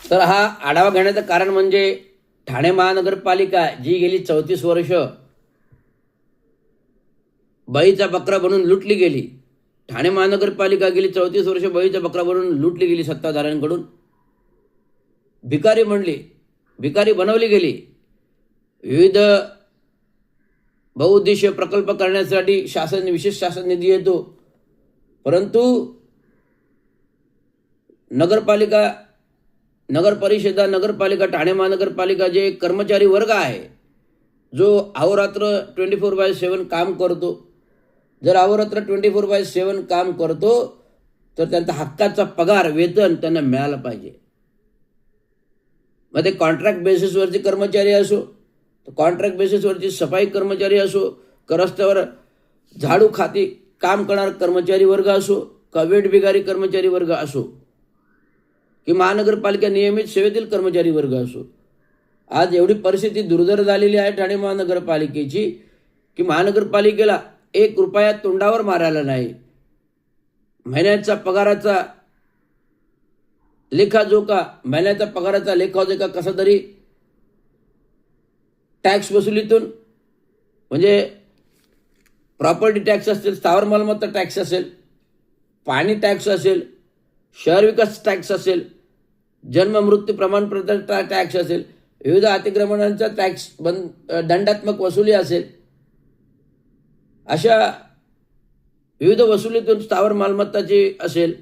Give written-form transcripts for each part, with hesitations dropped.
तर हा आढावा घेण्याचं कारण म्हणजे ठाणे महानगरपालिका जी गेली 34 वर्ष बळीचा बकरा बनून लुटली गेली. ठाणे महानगरपालिका गेली 34 वर्ष बळीचा बकरा बनून लुटली गेली सत्ताधाऱ्यांकडून. भिकारी बनवली गेली. विविध बहुउद्देशीय प्रकल्प करण्यासाठी विशेष शासन निधी येतो, परंतु नगरपरिषदा, नगरपालिका, ठाणे महानगरपालिका जे कर्मचारी वर्ग आहे, जो अहोरात्र 24/7 काम करतो, जर अहोरात्र 24/7 काम करतो तर त्यांचा हक्काचा पगार, वेतन त्यांना मिळालं पाहिजे. मग ते कॉन्ट्रॅक्ट बेसिसवरचे कर्मचारी असो, तर कॉन्ट्रॅक्ट बेसिसवरचे सफाई कर्मचारी असो, का रस्त्यावर झाडू खाती काम करणारा कर्मचारी वर्ग असो, का वेठबिगारी कर्मचारी वर्ग असो, की महानगरपालिका नियमित सेवेतील कर्मचारी वर्ग असो. आज एवढी परिस्थिती दुर्धर झालेली आहे ठाणे महानगरपालिकेची की महानगरपालिकेला 1 रुपया तोंडावर मारायला नाही. महिन्याचा पगाराचा लेखाजोखा कसा तरी टॅक्स वसुलीतून, म्हणजे प्रॉपर्टी टॅक्स असेल, स्थावर मालमत्ता टॅक्स असेल, पाणी टॅक्स असेल, शहर विकास टॅक्स असेल, जन्म मृत्यू प्रमाणपत्र टॅक्स असेल, विविध अतिक्रमणांचा टॅक्स दंडात्मक वसुली असेल, अशा विविध वसुलीतून स्थावर मालमत्ताची असेल,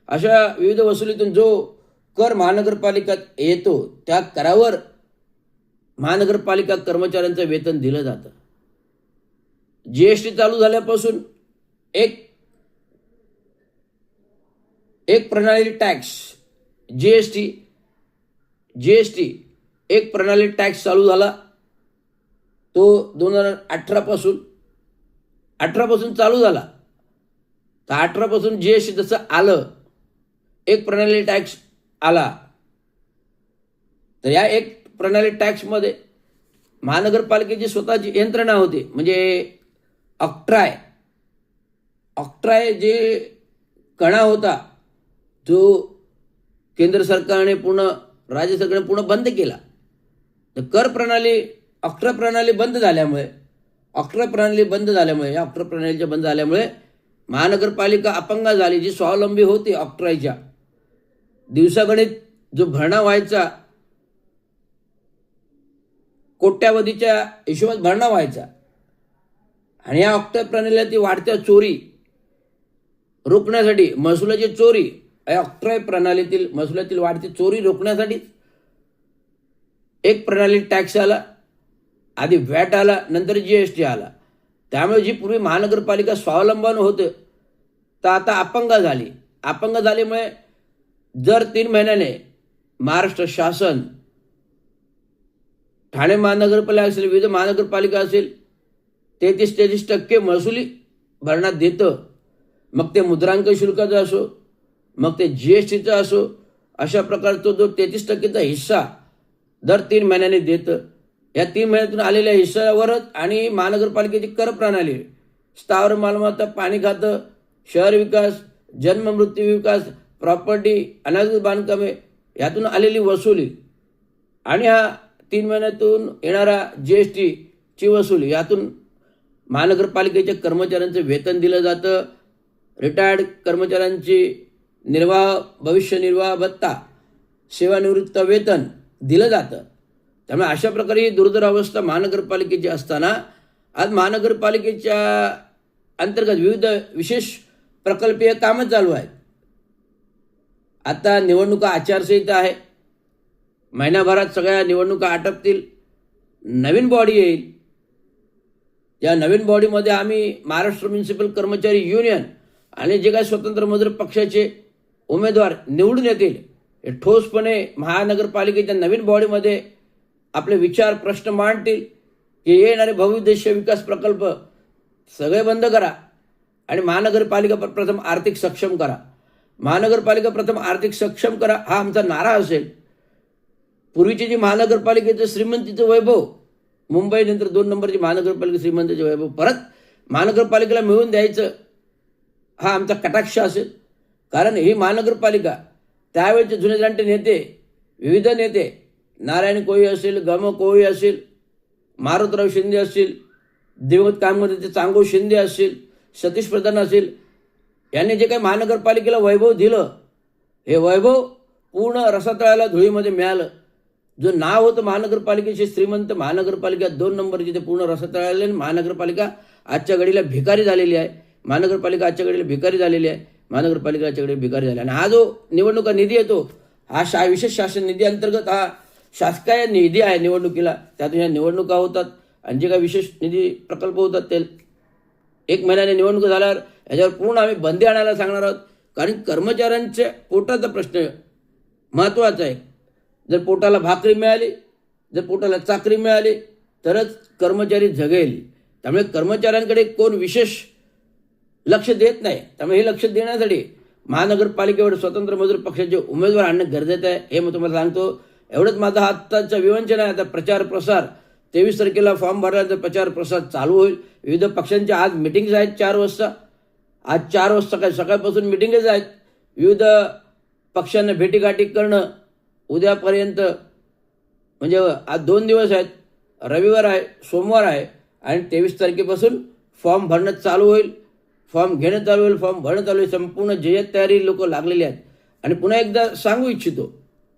अशा विविध वसुलीतून जो कर महानगरपालिकेत येतो त्या करावर महानगरपालिका कर्मचाऱ्यांचं वेतन दिलं जातं. GST चालू झाल्यापासून एक प्रणाली टॅक्स GST एक प्रणाली टॅक्स चालू झाला. तो 2018 पासून चालू झाला. तर 18 पासून GST जसं आलं, एक प्रणाली टॅक्स आला, तर या एक प्रणाली टॅक्समध्ये महानगरपालिकेची स्वतःची यंत्रणा होती, म्हणजे ऑक्ट्राय जे कणा होता, जो केंद्र सरकारने राज्य सरकारने पूर्ण बंद केला. तर कर प्रणाली ऑक्ट्रा प्रणाली बंद झाल्यामुळे महानगरपालिका अपंग झाली. जी स्वावलंबी होती ऑक्ट्राच्या, दिवसागणित जो भरणा व्हायचा, कोट्यावधीच्या हिशोबात भरणा व्हायचा, आणि या ऑक्ट्रा प्रणालीला ती वाढत्या चोरी रोखण्यासाठी, महसुलाची चोरी, ऑक्ट्राय प्रणालीतील महसुलातील वाढती चोरी रोखण्यासाठी एक प्रणाली टॅक्स आला. आधी व्हॅट आला, नंतर GST आला. त्यामुळे जी पूर्वी महानगरपालिका स्वावलंबन होतं, तर आता अपंग झाल्यामुळे जर 3 महिन्याने महाराष्ट्र शासन, ठाणे महानगरपालिका असेल, विविध महानगरपालिका असेल, 33% महसुली भरण्यात देतं. मग ते मुद्रांक शुल्काचा असो, मग ते GSTचा असो, अशा प्रकारचा जो 33%चा हिस्सा दर 3 महिन्याने देतं. या 3 महिन्यातून आलेल्या हिस्सावरच आणि महानगरपालिकेची कर प्रणाली, स्थावर मालमत्ता, पाणी खातं, शहर विकास, जन्म मृत्यू विकास, प्रॉपर्टी, अनाधिकृत बांधकामे, यातून आलेली वसुली आणि हा 3 महिन्यातून येणारा GSTची वसुली, यातून महानगरपालिकेच्या कर्मचाऱ्यांचं वेतन दिलं जातं. रिटायर्ड कर्मचाऱ्यांची भविष्य निर्वाह भत्ता, सेवानिवृत्त वेतन दिलं जातं. त्यामुळे अशा प्रकारे ही दुर्धर अवस्था महानगरपालिकेची असताना आज महानगरपालिकेच्या अंतर्गत विविध विशेष प्रकल्पीय कामं चालू आहेत. आता निवडणुका आचारसंहिता आहे. महिनाभरात सगळ्या निवडणुका आटपतील. नवीन बॉडी येईल. या नवीन बॉडीमध्ये आम्ही महाराष्ट्र म्युनिसिपल कर्मचारी युनियन आणि जे काही स्वतंत्र मजूर पक्षाचे उमेदवार निवडून येतील, हे ठोसपणे महानगरपालिकेच्या नवीन बॉडीमध्ये आपले विचार, प्रश्न मांडतील की येणारे बहुउद्देशीय विकास प्रकल्प सगळे बंद करा आणि महानगरपालिका प्रथम आर्थिक सक्षम करा. हा आमचा नारा असेल. पूर्वीची जी महानगरपालिकेचं श्रीमंतीचं वैभव, मुंबईनंतर 2 नंबरची महानगरपालिका श्रीमंतीचं वैभव परत महानगरपालिकेला मिळवून द्यायचं, हा आमचा कटाक्ष असेल. कारण ही महानगरपालिका त्यावेळेचे जुने जाणते नेते विविध नेते, नारायण कोळी असेल, गम कोळी असेल, मारुतराव शिंदे असतील, दिवंगत कामगार चांगो शिंदे असतील, सतीश प्रधान असेल, यांनी जे काही महानगरपालिकेला वैभव दिलं, हे वैभव पूर्ण रसातळाला धुळीमध्ये मिळालं. जो नाव होतं महानगरपालिकेचे श्रीमंत महानगरपालिका 2 नंबरची, ते पूर्ण रसातळाला. महानगरपालिका आजच्या घडीला भिकारी झालेली आहे. महानगरपालिका आजच्या घडीला भिकारी झालेली आहे. महानगरपालिका आजच्या घडीला भिकारी झाली. आणि हा जो निवडणुका निधी येतो, हा विशेष शासन निधी अंतर्गत हा शासकीय निधी आहे निवडणुकीला. त्यातून या निवडणुका होतात आणि जे काही विशेष निधी प्रकल्प होतात ते 1 महिन्याने निवडणूक झाल्यावर याच्यावर पूर्ण आम्ही बंदी आणायला सांगणार आहोत. कारण कर्मचाऱ्यांच्या पोटाचा प्रश्न महत्त्वाचा आहे. जर पोटाला भाकरी मिळाली, जर पोटाला चाकरी मिळाली तरच कर्मचारी जगेल. त्यामुळे कर्मचाऱ्यांकडे कोण विशेष लक्ष देत नाही. त्यामुळे हे लक्ष देण्यासाठी महानगरपालिकेवर स्वतंत्र मजूर पक्षाचे उमेदवार आणणं गरजेचं आहे, हे मी तुम्हाला सांगतो. एवढंच माझा आत्ताचा विवंचन आहे. आता प्रचार प्रसार 23 तारखेला फॉर्म भरल्यानंतर प्रचार प्रसार चालू होईल. विविध पक्षांच्या आज मिटिंग्स आहेत 4 वाजता. आज 4 वाजता सकाळपासून मिटिंगच आहेत. विविध पक्षांना भेटीगाठी करणं उद्यापर्यंत, म्हणजे आज 2 दिवस आहेत, रविवार आहे, सोमवार आहे आणि 23 तारखेपासून फॉर्म भरणं चालू होईल, फॉर्म घेणं चालू होईल, फॉर्म भरणं चालू होईल. संपूर्ण जय्यत तयारी लोक लागलेली आहेत. आणि पुन्हा एकदा सांगू इच्छितो